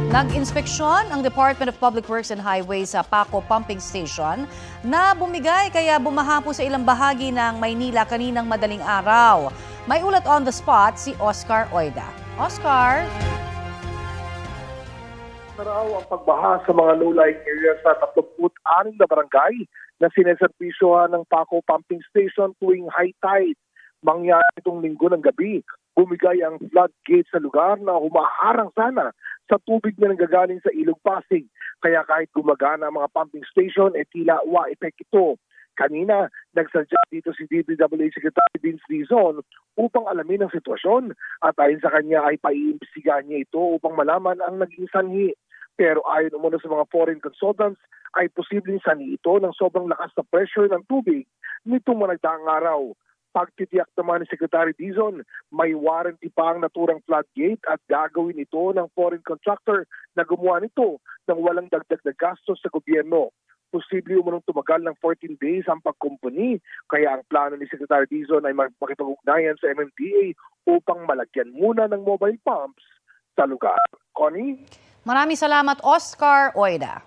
Nag-inspeksyon ang Department of Public Works and Highways sa Paco Pumping Station na bumigay kaya bumaha po sa ilang bahagi ng Maynila kaninang madaling araw. May ulat on the spot si Oscar Oida. Oscar? Raw ang pagbaha sa mga low-lying areas sa 36 na barangay na sineserbisyohan ng Paco Pumping Station tuwing high tide. Mangyari itong linggo ng gabi, bumigay ang floodgate sa lugar na humaharang sana sa tubig na nanggagaling sa Ilog Pasig. Kaya kahit gumagana ang mga pumping station, tila wa-effect ito. Kanina, nagsadya dito si DPWH Secretary Vince Dizon upang alamin ang sitwasyon at ayon sa kanya ay paiimbestigahan niya ito upang malaman ang naging sanhi. Pero ayon umano sa mga foreign consultants ay posibleng sanhi ito ng sobrang lakas na pressure ng tubig nitong mga nagdaang araw. Pagtitiyak naman ni Secretary Dizon, may warranty pa ang naturang floodgate at gagawin ito ng foreign contractor na gumawa nito nang walang dagdag na gastos sa gobyerno. Posible umunong tumagal ng 14 days ang pagkumpuni, kaya ang plano ni Secretary Dizon ay makipag-ugnayan sa MMDA upang malagyan muna ng mobile pumps sa lugar. Connie? Maraming salamat, Oscar Oida.